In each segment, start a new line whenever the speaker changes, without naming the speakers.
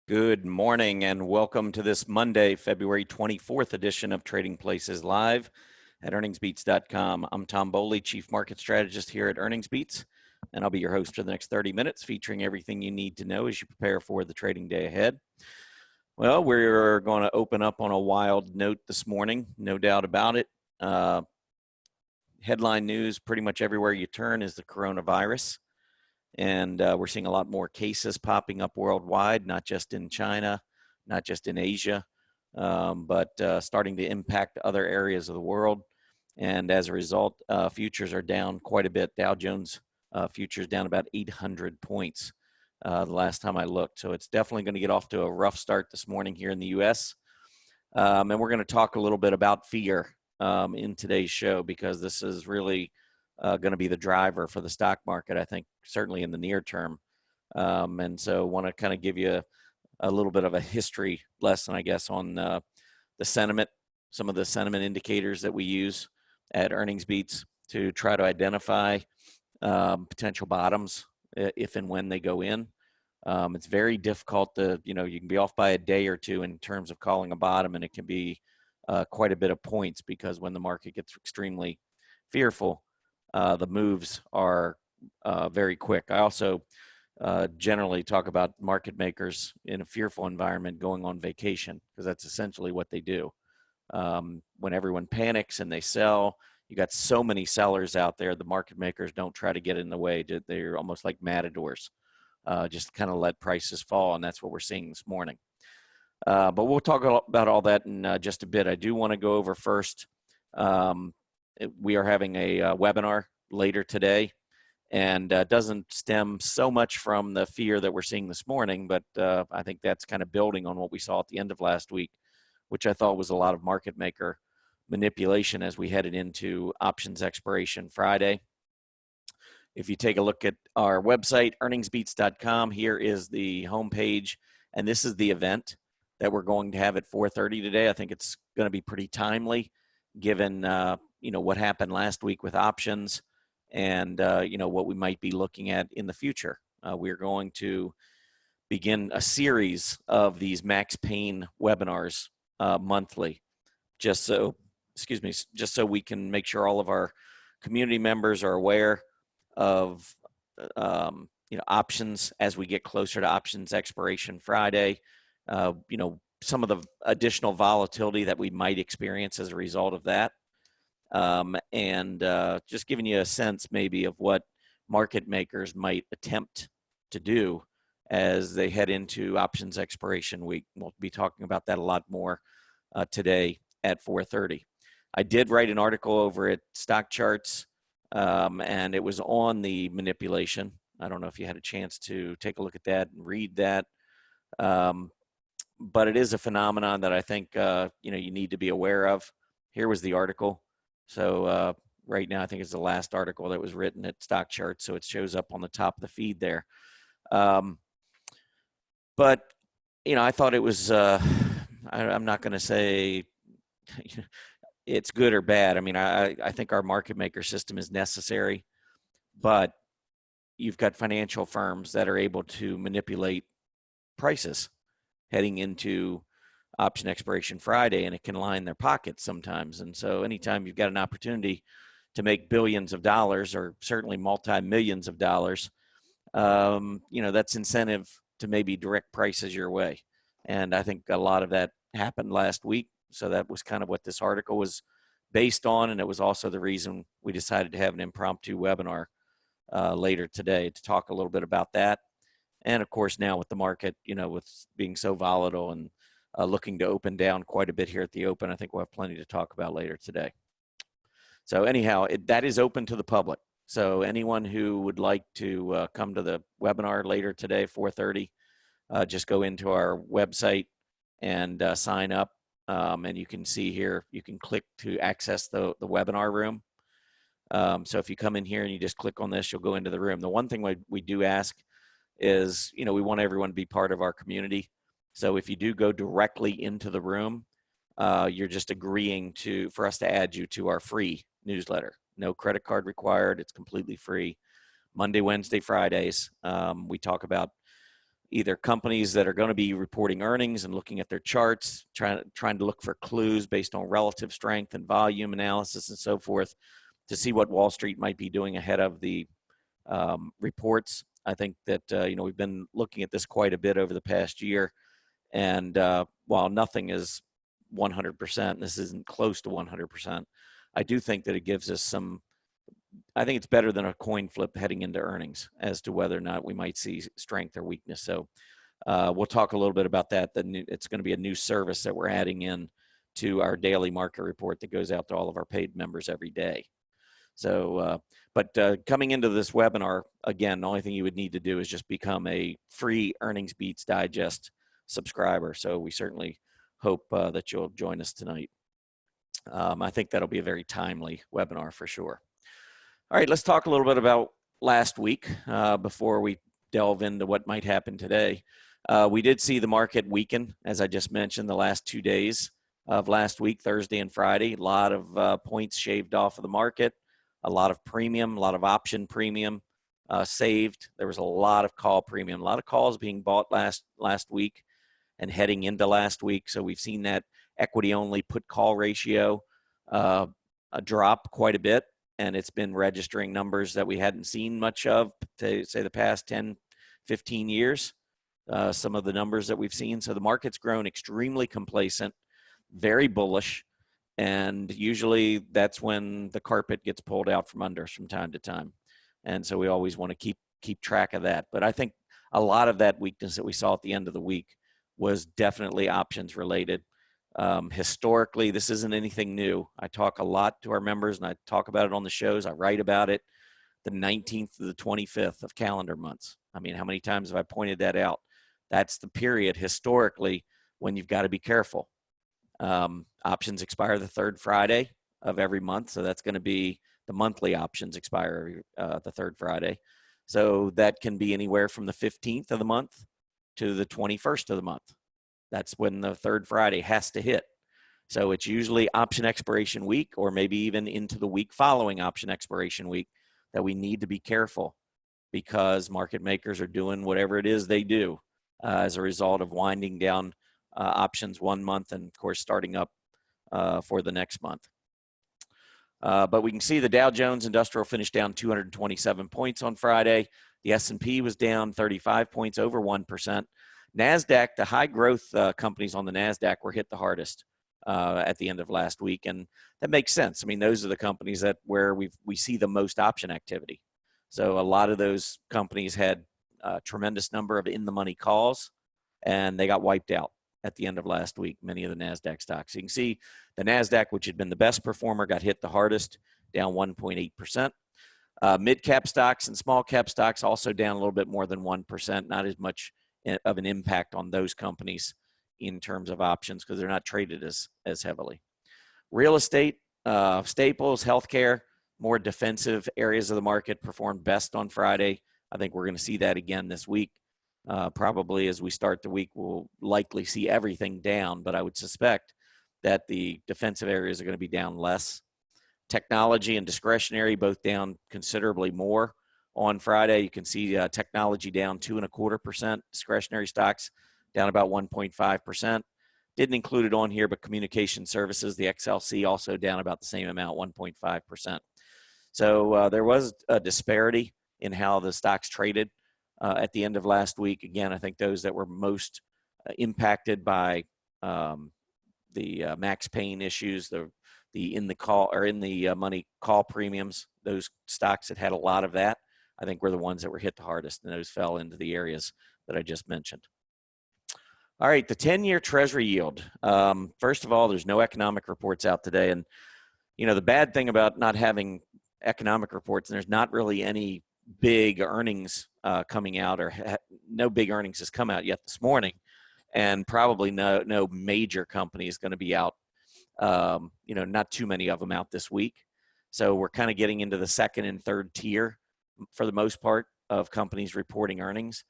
Good morning and welcome to this Monday, February 24th edition of Trading Places Live at EarningsBeats.com. I'm Tom Boley, Chief Market Strategist here at EarningsBeats, and I'll be your host for the next 30 minutes featuring everything you need to know as you prepare for the trading day ahead. Well, we're going to open up on a wild note this morning, no doubt about it. Headline news pretty much everywhere you turn is the coronavirus. And we're seeing a lot more cases popping up worldwide, not just in China, not just in Asia, but starting to impact other areas of the world. And as a result, futures are down quite a bit. Dow Jones futures down about 800 points the last time I looked. So it's definitely going to get off to a rough start this morning here in the U.S. And we're going to talk a little bit about fear in today's show, because this is really going to be the driver for the stock market, I think, certainly in the near term. And so want to kind of give you a little bit of a history lesson, I guess, on the sentiment, some of the sentiment indicators that we use at EarningsBeats to try to identify potential bottoms if and when they go in. It's very difficult to, you can be off by a day or two in terms of calling a bottom, and it can be quite a bit of points, because when the market gets extremely fearful, the moves are very quick. I also generally talk about market makers in a fearful environment going on vacation, because that's essentially what they do. When everyone panics and they sell, you got so many sellers out there, the market makers don't try to get in the way. They're almost like matadors, just kind of let prices fall, and that's what we're seeing this morning. But we'll talk about all that in just a bit. I do want to go over first. We are having a webinar later today, and doesn't stem so much from the fear that we're seeing this morning, but I think that's kind of building on what we saw at the end of last week, which I thought was a lot of market maker manipulation as we headed into options expiration Friday. If you take a look at our website, EarningsBeats.com, here is the homepage, and this is the event that we're going to have at 4:30 today. I think it's going to be pretty timely, given what happened last week with options, and what we might be looking at in the future. We're going to begin a series of these Max Pain webinars monthly, just so we can make sure all of our community members are aware of options as we get closer to options expiration Friday. Some of the additional volatility that we might experience as a result of that. And just giving you a sense maybe of what market makers might attempt to do as they head into options expiration week. We'll be talking about that a lot more today at 4:30. I did write an article over at Stock Charts, and it was on the manipulation. I don't know if you had a chance to take a look at that and read that. But it is a phenomenon that I think you need to be aware of. Here was the article. So right now, I think it's the last article that was written at Stock Charts, so it shows up on the top of the feed there. But I thought it was. I'm not going to say it's good or bad. I mean, I think our market maker system is necessary, but you've got financial firms that are able to manipulate prices heading into option expiration Friday, and it can line their pockets sometimes. And so anytime you've got an opportunity to make billions of dollars, or certainly multi-millions of dollars, that's incentive to maybe direct prices your way. And I think a lot of that happened last week. So that was kind of what this article was based on. And it was also the reason we decided to have an impromptu webinar later today to talk a little bit about that. And of course, now with the market, with being so volatile and looking to open down quite a bit here at the open, I think we'll have plenty to talk about later today. So anyhow, that is open to the public. So anyone who would like to come to the webinar later today, 4:30, just go into our website and sign up. And you can see here, you can click to access the webinar room. So if you come in here and you just click on this, you'll go into the room. The one thing we do ask is, we want everyone to be part of our community. So if you do go directly into the room, you're just agreeing for us to add you to our free newsletter. No credit card required. It's completely free. Monday, Wednesday, Fridays, we talk about either companies that are going to be reporting earnings and looking at their charts, trying to look for clues based on relative strength and volume analysis and so forth to see what Wall Street might be doing ahead of the reports. I think that we've been looking at this quite a bit over the past year, and while nothing is 100%, this isn't close to 100%. I do think that it gives us some. I think it's better than a coin flip heading into earnings as to whether or not we might see strength or weakness. So we'll talk a little bit about that. It's going to be a new service that we're adding in to our daily market report that goes out to all of our paid members every day. So, but coming into this webinar, again, the only thing you would need to do is just become a free EarningsBeats Digest subscriber. So we certainly hope that you'll join us tonight. I think that'll be a very timely webinar for sure. All right, let's talk a little bit about last week before we delve into what might happen today. We did see the market weaken, as I just mentioned, the last 2 days of last week, Thursday and Friday. A lot of points shaved off of the market, a lot of premium, a lot of option premium saved. There was a lot of call premium, a lot of calls being bought last week and heading into last week. So we've seen that equity-only put-call ratio drop quite a bit, and it's been registering numbers that we hadn't seen much of, to say the past 10, 15 years, some of the numbers that we've seen. So the market's grown extremely complacent, very bullish, and usually that's when the carpet gets pulled out from under us from time to time. And so we always want to keep track of that. But I think a lot of that weakness that we saw at the end of the week was definitely options related. Historically, this isn't anything new. I talk a lot to our members and I talk about it on the shows. I write about it the 19th to the 25th of calendar months. I mean, how many times have I pointed that out? That's the period historically when you've got to be careful. Options expire the third Friday of every month. So that's going to be the monthly options expire the third Friday. So that can be anywhere from the 15th of the month to the 21st of the month. That's when the third Friday has to hit. So it's usually option expiration week, or maybe even into the week following option expiration week, that we need to be careful, because market makers are doing whatever it is they do as a result of winding down options 1 month and of course starting up for the next month. But we can see the Dow Jones Industrial finished down 227 points on Friday. The S&P was down 35 points, over 1%. NASDAQ, the high growth companies on the NASDAQ were hit the hardest at the end of last week. And that makes sense. I mean, those are the companies where we see the most option activity. So a lot of those companies had a tremendous number of in-the-money calls, and they got wiped out at the end of last week, many of the NASDAQ stocks. You can see the NASDAQ, which had been the best performer, got hit the hardest, down 1.8%. Mid-cap stocks and small-cap stocks also down a little bit more than 1%, not as much of an impact on those companies in terms of options because they're not traded as heavily. Real estate, staples, healthcare, more defensive areas of the market performed best on Friday. I think we're going to see that again this week. Probably as we start the week, we'll likely see everything down, but I would suspect that the defensive areas are going to be down less. Technology and discretionary both down considerably more on Friday. You can see technology down 2.25%, discretionary stocks down about 1.5%. Didn't include it on here, but communication services, the XLC, also down about the same amount, 1.5%. So there was a disparity in how the stocks traded at the end of last week. Again, I think those that were most impacted by the max paying issues, the in the money call premiums, those stocks that had a lot of that, I think were the ones that were hit the hardest, and those fell into the areas that I just mentioned. All right, the 10-year Treasury yield. First of all, there's no economic reports out today, and the bad thing about not having economic reports, and there's not really any big earnings coming out, or no big earnings has come out yet this morning, and probably no major company is going to be out. Not too many of them out this week. So we're kind of getting into the second and third tier for the most part of companies reporting earnings.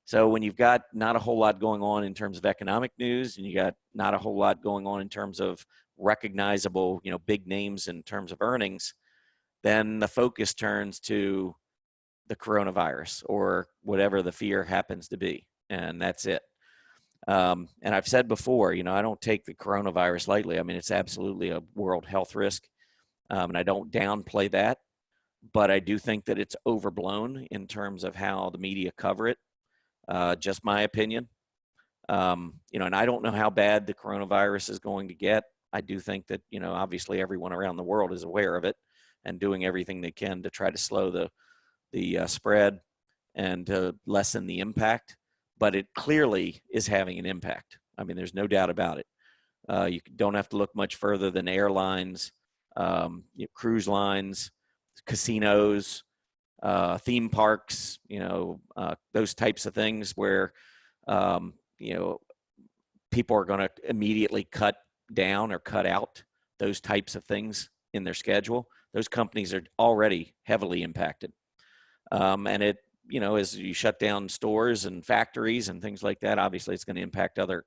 So when you've got not a whole lot going on in terms of economic news, and you got not a whole lot going on in terms of recognizable, big names in terms of earnings, then the focus turns to the coronavirus or whatever the fear happens to be. and that's it. And I've said before, I don't take the coronavirus lightly. I mean, it's absolutely a world health risk, and I don't downplay that, but I do think that it's overblown in terms of how the media cover it. Just my opinion. And I don't know how bad the coronavirus is going to get. I do think that, obviously everyone around the world is aware of it and doing everything they can to try to slow the spread and to lessen the impact. But it clearly is having an impact. I mean, there's no doubt about it. You don't have to look much further than airlines, cruise lines, casinos, theme parks, those types of things where, people are going to immediately cut down or cut out those types of things in their schedule. Those companies are already heavily impacted. And it, as you shut down stores and factories and things like that, obviously it's going to impact other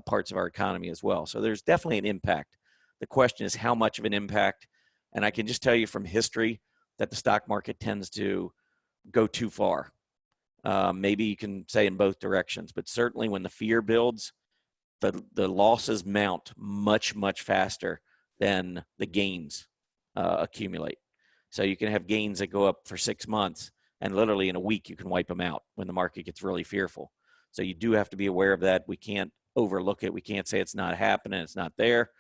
parts of our economy as well. So there's definitely an impact. The question is how much of an impact. And I can just tell you from history that the stock market tends to go too far. Maybe you can say in both directions, but certainly when the fear builds, the losses mount much, much faster than the gains accumulate. So you can have gains that go up for 6 months, and literally in a week you can wipe them out when the market gets really fearful. So you do have to be aware of that. We can't overlook it. We can't say it's not happening, it's not there.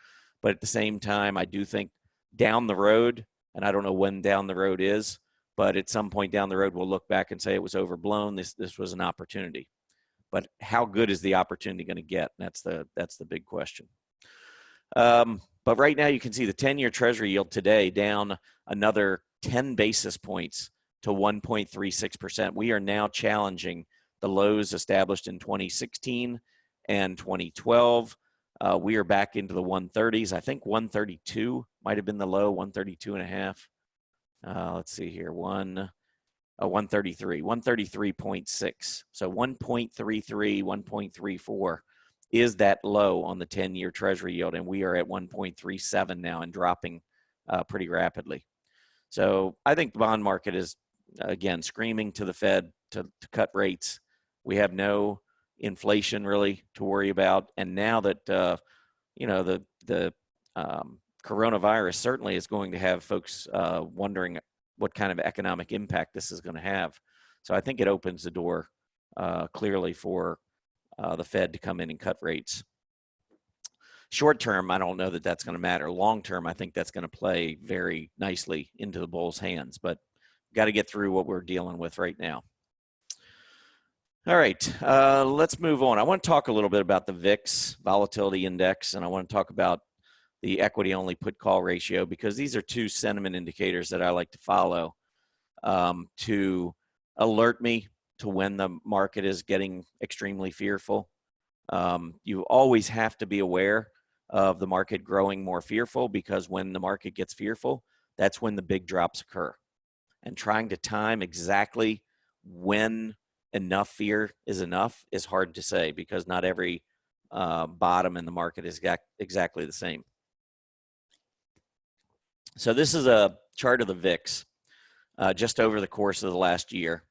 But at the same time, I do think down the road, and I don't know when down the road is, but at some point down the road, we'll look back and say it was overblown. This was an opportunity. But how good is the opportunity going to get? That's the big question. But right now you can see the 10-year Treasury yield today down another 10 basis points to 1.36%. We are now challenging the lows established in 2016 and 2012. We are back into the 130s. I think 132 might have been the low, 132 and a half. Let's see here, 133, 133.6. So 1.33, 1.34 is that low on the 10-year Treasury yield, and we are at 1.37 now and dropping pretty rapidly. So I think the bond market is, again, screaming to the Fed to cut rates. We have no inflation really to worry about, and now that the coronavirus certainly is going to have folks wondering what kind of economic impact this is going to have. So I think it opens the door clearly for the Fed to come in and cut rates. Short term, I don't know that that's going to matter. Long term, I think that's going to play very nicely into the bulls' hands, but got to get through what we're dealing with right now. All right, let's move on. I want to talk a little bit about the VIX volatility index, and I want to talk about the equity only put call ratio, because these are two sentiment indicators that I like to follow to alert me to when the market is getting extremely fearful. You always have to be aware of the market growing more fearful, because when the market gets fearful, that's when the big drops occur. And trying to time exactly when enough fear is enough is hard to say, because not every bottom in the market is exactly the same. So this is a chart of the VIX just over the course of the last year.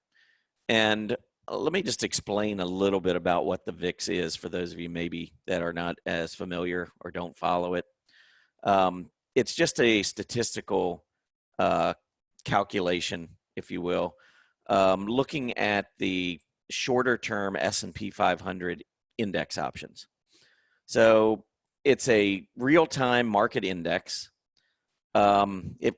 And let me just explain a little bit about what the VIX is for those of you maybe that are not as familiar or don't follow it. It's just a statistical calculation, if you will, looking at the shorter term S&P 500 index options. So it's a real-time market index. It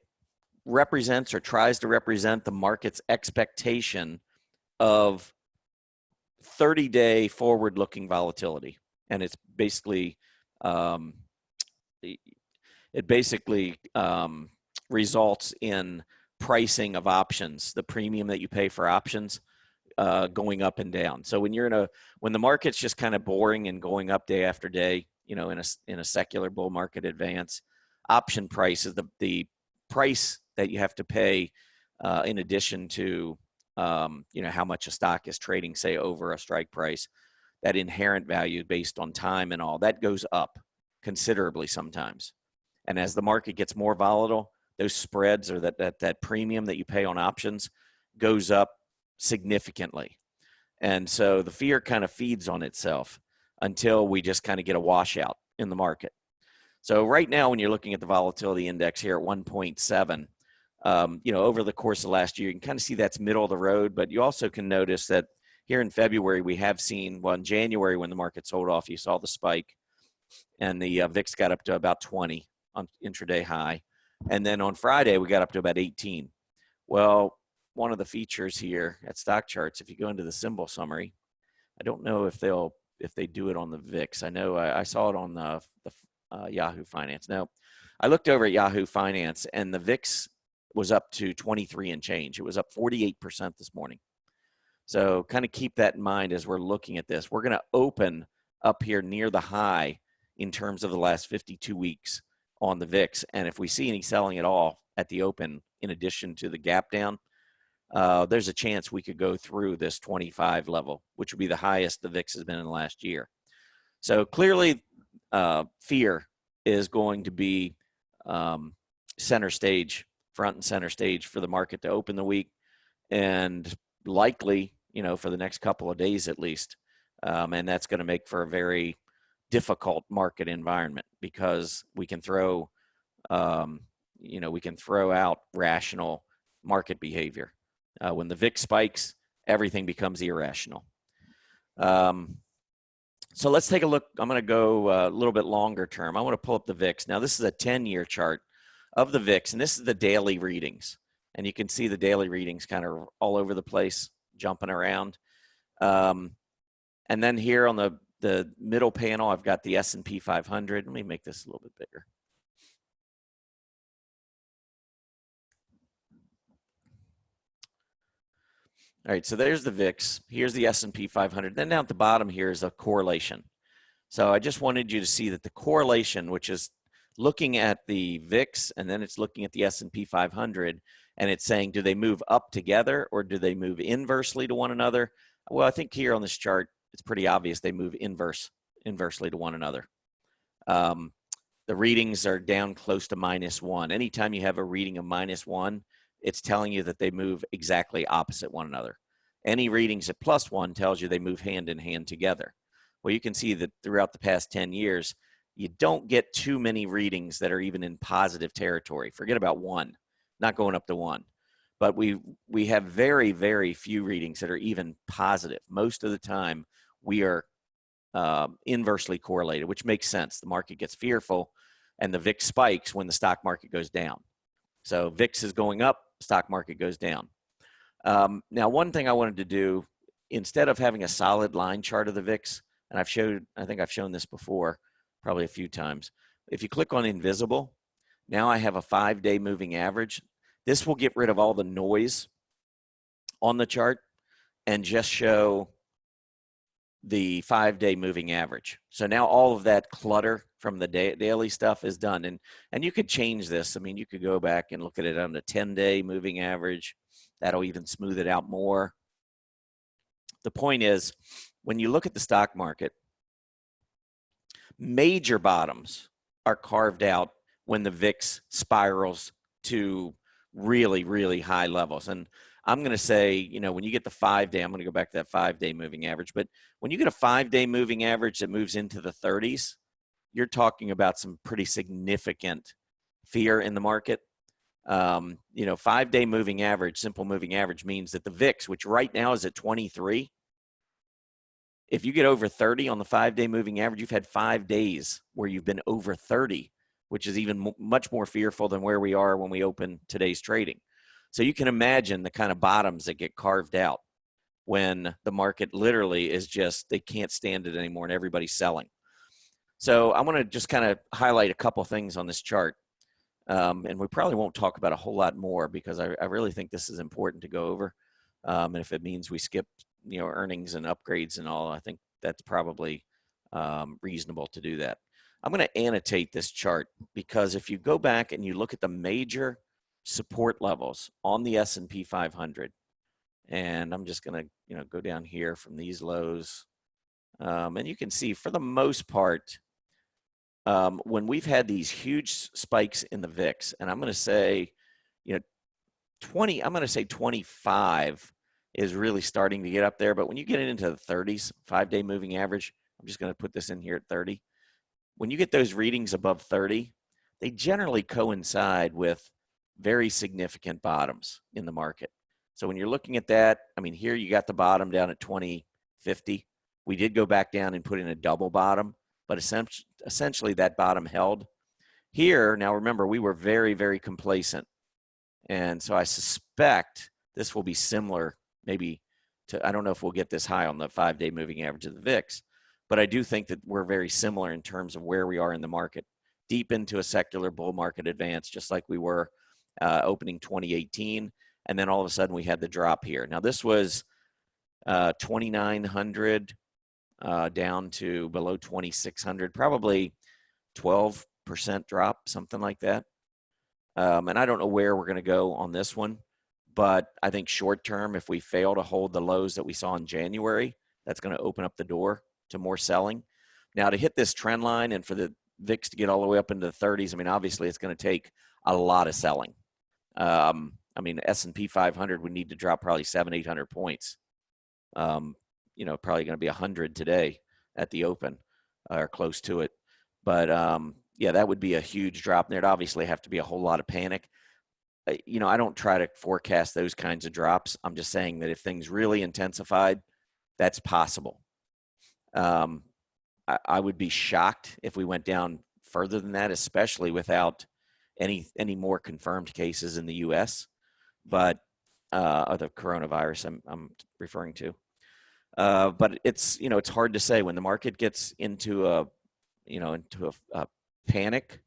represents or tries to represent the market's expectation of 30-day forward-looking volatility, and it's basically results in pricing of options, the premium that you pay for options going up and down. So when when the market's just kind of boring and going up day after day, in a secular bull market advance, option price is the price that you have to pay in addition to how much a stock is trading, say, over a strike price. That inherent value based on time and all that goes up considerably sometimes. And as the market gets more volatile, those spreads or that premium that you pay on options goes up significantly. And so the fear kind of feeds on itself until we just kind of get a washout in the market. So right now, when you're looking at the volatility index here at 1.7, over the course of last year, you can kind of see that's middle of the road, but you also can notice that here in February, we have seen, well, in January, when the market sold off, you saw the spike, and the VIX got up to about 20 on intraday high. And then on Friday, we got up to about 18. Well, one of the features here at stock charts, if you go into the symbol summary, I don't know if they do it on the VIX. I know I saw it on the Yahoo Finance. Now, I looked over at Yahoo Finance, and the VIX was up to 23 and change. It was up 48% this morning. So kind of keep that in mind as we're looking at this. We're going to open up here near the high in terms of the last 52 weeks on the VIX. And if we see any selling at all at the open, in addition to the gap down, there's a chance we could go through this 25 level, which would be the highest the VIX has been in the last year. So clearly, fear is going to be center stage, front and center stage for the market to open the week, and likely, for the next couple of days at least. And that's going to make for a very difficult market environment because we can throw, out rational market behavior. When the VIX spikes, everything becomes irrational. So let's take a look. I'm going to go a little bit longer term. I want to pull up the VIX. Now, this is a 10-year chart of the VIX, and this is the daily readings. And you can see the daily readings kind of all over the place, jumping around. And then here on the middle panel, I've got the S&P 500. Let me make this a little bit bigger. All right, so there's the VIX. Here's the S&P 500. Then down at the bottom here is a correlation. So I just wanted you to see that the correlation, which is looking at the VIX, and then it's looking at the S&P 500, and it's saying, do they move up together or do they move inversely to one another? Well, I think here on this chart, it's pretty obvious they move inversely to one another. The readings are down close to -1. Anytime you have a reading of -1, it's telling you that they move exactly opposite one another. Any readings at +1 tells you they move hand in hand together. Well, you can see that throughout the past 10 years, you don't get too many readings that are even in positive territory. Forget about 1, not going up to 1. But we have very, very few readings that are even positive. Most of the time, we are inversely correlated, which makes sense. The market gets fearful, and the VIX spikes when the stock market goes down. So VIX is going up, stock market goes down. Now, one thing I wanted to do, instead of having a solid line chart of the VIX, and I think I've shown this before, probably a few times. If you click on invisible, now I have a 5-day moving average. This will get rid of all the noise on the chart and just show the 5-day moving average. So now all of that clutter from the daily stuff is done. And you could change this. I mean, you could go back and look at it on the 10-day moving average. That'll even smooth it out more. The point is, when you look at the stock market, major bottoms are carved out when the VIX spirals to really, really high levels. And I'm going to say, when you get the 5-day, I'm going to go back to that 5-day moving average. But when you get a 5-day moving average that moves into the 30s, you're talking about some pretty significant fear in the market. 5-day moving average, simple moving average, means that the VIX, which right now is at 23, if you get over 30 on the 5-day moving average, you've had 5 days where you've been over 30, which is even much more fearful than where we are when we open today's trading. So you can imagine the kind of bottoms that get carved out when the market literally is just, they can't stand it anymore and everybody's selling. So I want to just kind of highlight a couple things on this chart. And we probably won't talk about a whole lot more because I really think this is important to go over. And if it means we skip, earnings and upgrades and all, I think that's probably reasonable to do that. I'm going to annotate this chart because if you go back and you look at the major support levels on the S&P 500, and I'm just going to, go down here from these lows, and you can see for the most part, when we've had these huge spikes in the VIX, and I'm going to say, 25 is really starting to get up there. But when you get into the 30s, 5-day moving average, I'm just going to put this in here at 30. When you get those readings above 30, they generally coincide with very significant bottoms in the market. So when you're looking at that, I mean, here you got the bottom down at 2050. We did go back down and put in a double bottom, but essentially that bottom held. Here, now remember, we were very, very complacent. And so I suspect this will be similar, maybe to, I don't know if we'll get this high on the 5-day moving average of the VIX, but I do think that we're very similar in terms of where we are in the market, deep into a secular bull market advance, just like we were opening 2018. And then all of a sudden we had the drop here. Now this was 2,900 down to below 2,600, probably 12% drop, something like that. And I don't know where we're going to go on this one, but I think short term, if we fail to hold the lows that we saw in January, that's going to open up the door to more selling. Now, to hit this trend line and for the VIX to get all the way up into the 30s, I mean, obviously it's going to take a lot of selling. I mean, S&P 500 would need to drop probably 700-800 points. You know, probably going to be 100 today at the open or close to it. But yeah, that would be a huge drop. There'd obviously have to be a whole lot of panic. You know, I don't try to forecast those kinds of drops. I'm just saying that if things really intensified, that's possible. I would be shocked if we went down further than that, especially without any more confirmed cases in the U.S. But or the coronavirus I'm referring to. But it's, you know, it's hard to say when the market gets into a panic.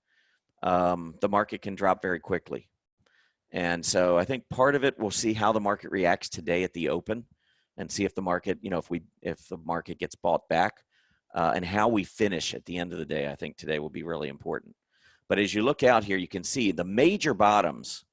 The market can drop very quickly. And so I think part of it, we'll see how the market reacts today at the open and see if the market, you know, if the market gets bought back and how we finish at the end of the day. I think today will be really important. But as you look out here, you can see the major bottoms.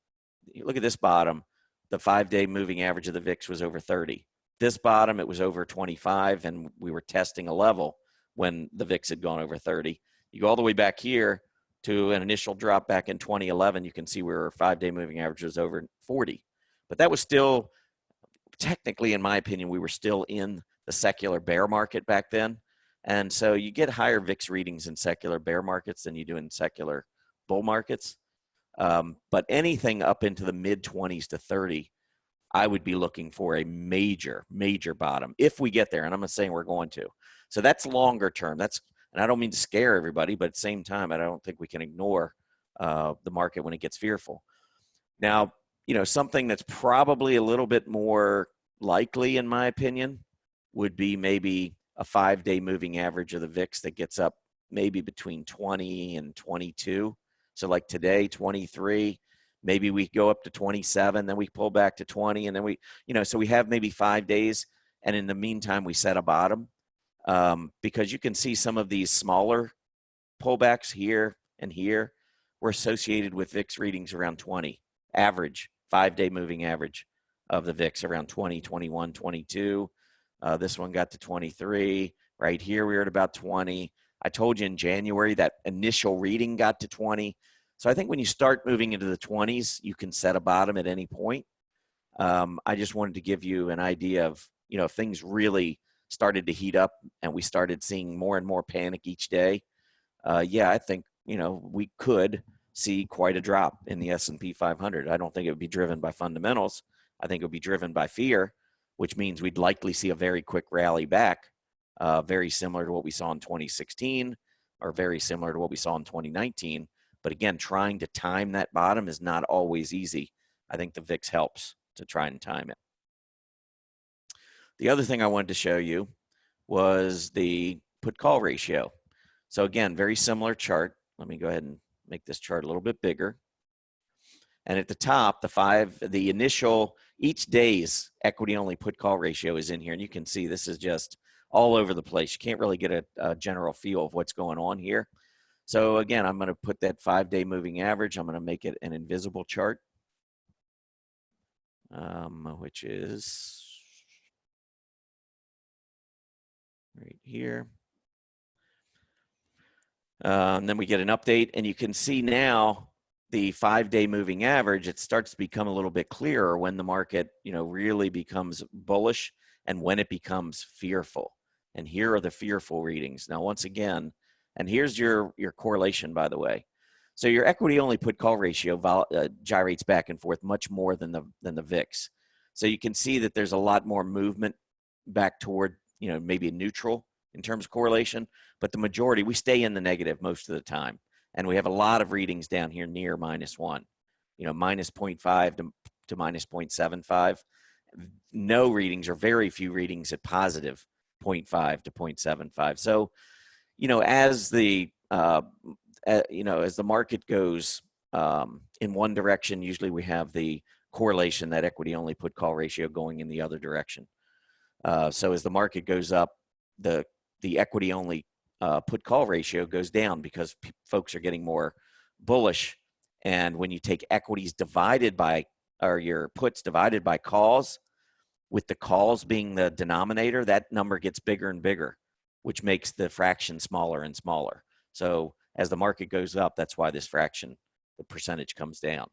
You look at this bottom, the 5-day moving average of the VIX was over 30. This bottom, it was over 25, and we were testing a level when the VIX had gone over 30. You go all the way back here to an initial drop back in 2011, you can see where our 5-day moving average was over 40. But that was still, technically, in my opinion, we were still in the secular bear market back then. And so you get higher VIX readings in secular bear markets than you do in secular bull markets. But anything up into the mid-20s to 30, I would be looking for a major, major bottom if we get there. And I'm not saying we're going to. So that's longer term. And I don't mean to scare everybody, but at the same time, I don't think we can ignore the market when it gets fearful. Now, you know, something that's probably a little bit more likely, in my opinion, would be maybe a 5-day moving average of the VIX that gets up maybe between 20 and 22. So like today, 23, maybe we go up to 27, then we pull back to 20, and then we, you know, so we have maybe 5 days. And in the meantime, we set a bottom. Because you can see some of these smaller pullbacks here and here were associated with VIX readings around 20, average, 5-day moving average of the VIX around 20, 21, 22. This one got to 23. Right here, we were at about 20. I told you in January that initial reading got to 20. So I think when you start moving into the 20s, you can set a bottom at any point. I just wanted to give you an idea of, you know, if things really started to heat up and we started seeing more and more panic each day, yeah, I think, you know, we could see quite a drop in the S&P 500. I don't think it would be driven by fundamentals. I think it would be driven by fear, which means we'd likely see a very quick rally back, very similar to what we saw in 2016 or very similar to what we saw in 2019. But again, trying to time that bottom is not always easy. I think the VIX helps to try and time it. The other thing I wanted to show you was the put-call ratio. So again, very similar chart. Let me go ahead and make this chart a little bit bigger. And at the top, the initial, each day's equity-only put-call ratio is in here. And you can see this is just all over the place. You can't really get a general feel of what's going on here. So again, I'm going to put that 5-day moving average. I'm going to make it an invisible chart, which is right here. And then we get an update, and you can see now the 5-day moving average, it starts to become a little bit clearer when the market, really becomes bullish and when it becomes fearful. And here are the fearful readings. Now, once again, and here's your correlation, by the way. So your equity only put call ratio gyrates back and forth much more than the VIX. So you can see that there's a lot more movement back toward, maybe a neutral in terms of correlation, but the majority, we stay in the negative most of the time. And we have a lot of readings down here near -1, minus 0.5 to minus 0.75. No readings or very few readings at positive 0.5 to 0.75. So, as the as the market goes in one direction, usually we have the correlation, that equity only put call ratio, going in the other direction. So as the market goes up, the equity only put call ratio goes down because folks are getting more bullish. And when you take equities divided by, or your puts divided by calls, with the calls being the denominator, that number gets bigger and bigger, which makes the fraction smaller and smaller. So as the market goes up, that's why this fraction, the percentage, comes down.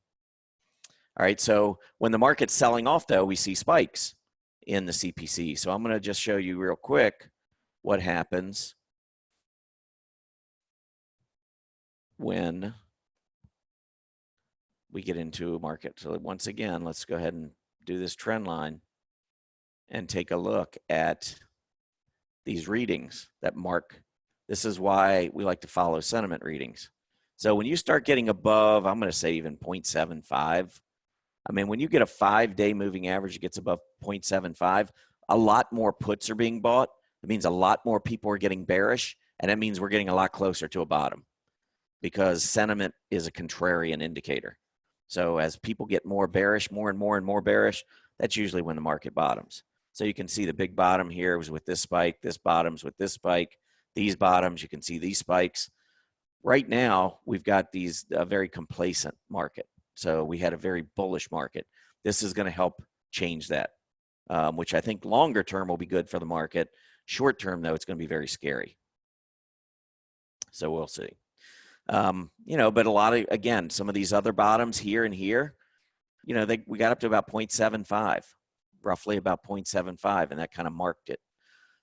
All right, so when the market's selling off, though, we see spikes in the CPC. So I'm going to just show you real quick what happens when we get into a market. So once again, let's go ahead and do this trend line and take a look at these readings that mark. This is why we like to follow sentiment readings. So when you start getting above, I'm going to say even 0.75, I mean, when you get a 5-day moving average that gets above 0.75, a lot more puts are being bought. It means a lot more people are getting bearish, and that means we're getting a lot closer to a bottom, because sentiment is a contrarian indicator. So as people get more bearish, more and more and more bearish, that's usually when the market bottoms. So you can see the big bottom here was with this spike, this bottoms with this spike, these bottoms, you can see these spikes. Right now, we've got these very complacent market. So we had a very bullish market. This is going to help change that, which I think longer term will be good for the market. Short term, though, it's going to be very scary. So we'll see. But a lot of, again, some of these other bottoms here and here, we got up to about 0.75, roughly about 0.75, and that kind of marked it.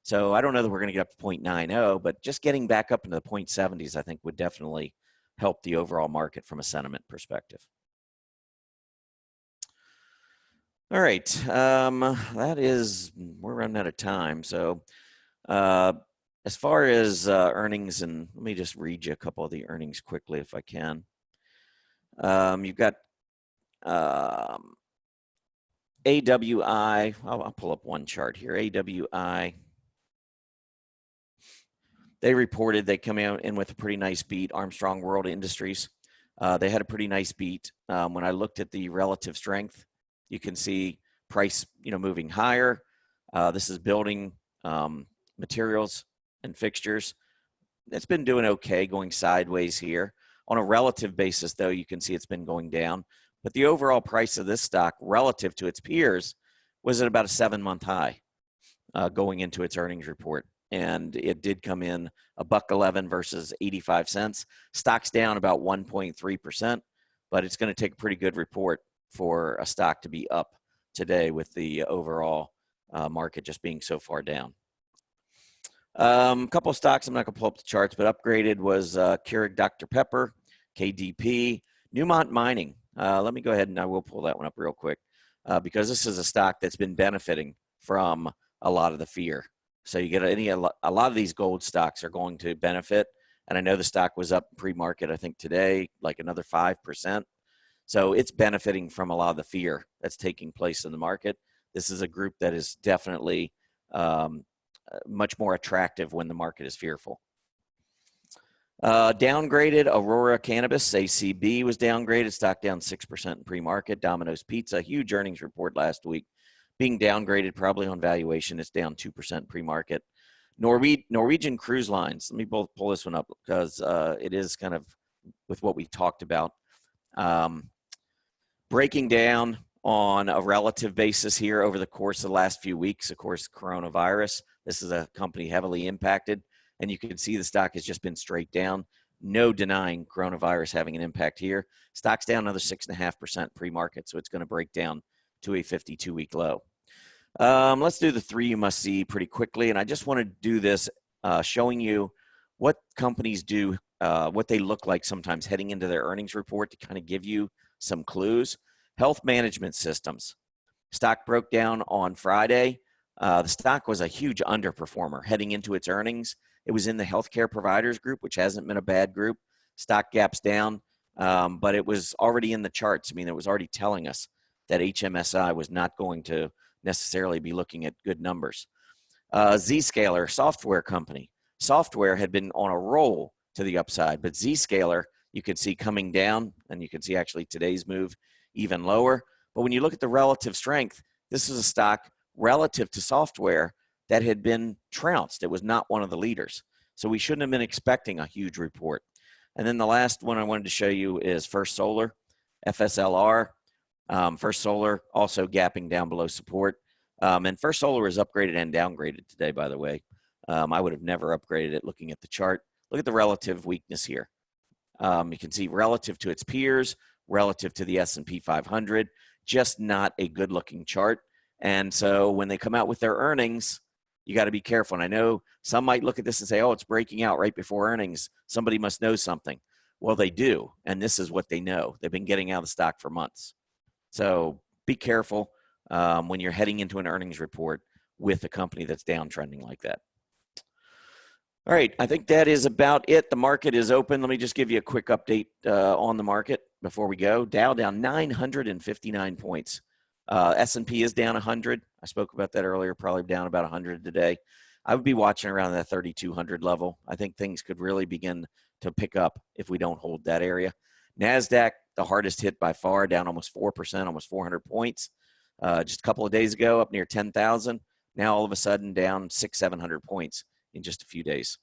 So I don't know that we're going to get up to 0.90, but just getting back up into the 0.70s, I think, would definitely help the overall market from a sentiment perspective. All right, we're running out of time. So as far as earnings, and let me just read you a couple of the earnings quickly if I can. You've got AWI. I'll pull up one chart here. AWI. They reported they come out in with a pretty nice beat. Armstrong World Industries, they had a pretty nice beat. When I looked at the relative strength, you can see price, moving higher. This is building materials and fixtures. It's been doing okay, going sideways here. On a relative basis, though, you can see it's been going down. But the overall price of this stock relative to its peers was at about a 7-month high going into its earnings report. And it did come in $1.11 versus 85 cents. Stock's down about 1.3%, but it's going to take a pretty good report for a stock to be up today with the overall market just being so far down. A couple of stocks, I'm not going to pull up the charts, but upgraded was Keurig Dr. Pepper, KDP, Newmont Mining. Let me go ahead and I will pull that one up real quick because this is a stock that's been benefiting from a lot of the fear. So you get a lot of these gold stocks are going to benefit. And I know the stock was up pre-market, I think today, like another 5%. So it's benefiting from a lot of the fear that's taking place in the market. This is a group that is definitely much more attractive when the market is fearful. Downgraded, Aurora Cannabis, ACB was downgraded, stock down 6% in pre-market. Domino's Pizza, huge earnings report last week, being downgraded probably on valuation. It's down 2% pre-market. Norwegian Cruise Lines, let me pull this one up because it is kind of with what we talked about. Breaking down on a relative basis here over the course of the last few weeks, of course, coronavirus. This is a company heavily impacted, and you can see the stock has just been straight down. No denying coronavirus having an impact here. Stock's down another 6.5% pre-market, so it's going to break down to a 52-week low. Let's do the 3 you must see pretty quickly, and I just want to do this showing you what companies do, what they look like sometimes heading into their earnings report to kind of give you some clues. Health management systems. Stock broke down on Friday. The stock was a huge underperformer heading into its earnings. It was in the healthcare providers group, which hasn't been a bad group. Stock gaps down, but it was already in the charts. I mean, it was already telling us that HMSI was not going to necessarily be looking at good numbers. Zscaler, software company. Software had been on a roll to the upside, but Zscaler, you could see coming down, and you can see actually today's move even lower. But when you look at the relative strength, this is a stock relative to software that had been trounced. It was not one of the leaders. So we shouldn't have been expecting a huge report. And then the last one I wanted to show you is First Solar, FSLR. First Solar also gapping down below support. And First Solar is upgraded and downgraded today, by the way. I would have never upgraded it looking at the chart. Look at the relative weakness here. You can see relative to its peers, relative to the S&P 500, just not a good looking chart. And so when they come out with their earnings, you got to be careful. And I know some might look at this and say, oh, it's breaking out right before earnings. Somebody must know something. Well, they do. And this is what they know. They've been getting out of the stock for months. So be careful when you're heading into an earnings report with a company that's downtrending like that. All right, I think that is about it. The market is open. Let me just give you a quick update on the market before we go. Dow down 959 points. S&P is down 100. I spoke about that earlier, probably down about 100 today. I would be watching around that 3,200 level. I think things could really begin to pick up if we don't hold that area. NASDAQ, the hardest hit by far, down almost 4%, almost 400 points. Just a couple of days ago, up near 10,000. Now all of a sudden down 600-700 points in just a few days.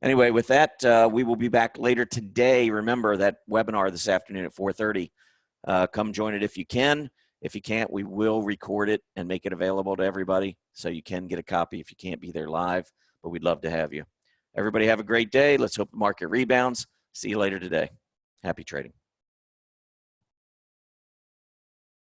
Anyway, with that, we will be back later today. Remember that webinar this afternoon at 4:30. Come join it if you can. If you can't, we will record it and make it available to everybody so you can get a copy if you can't be there live, but we'd love to have you. Everybody have a great day. Let's hope the market rebounds. See you later today. Happy trading.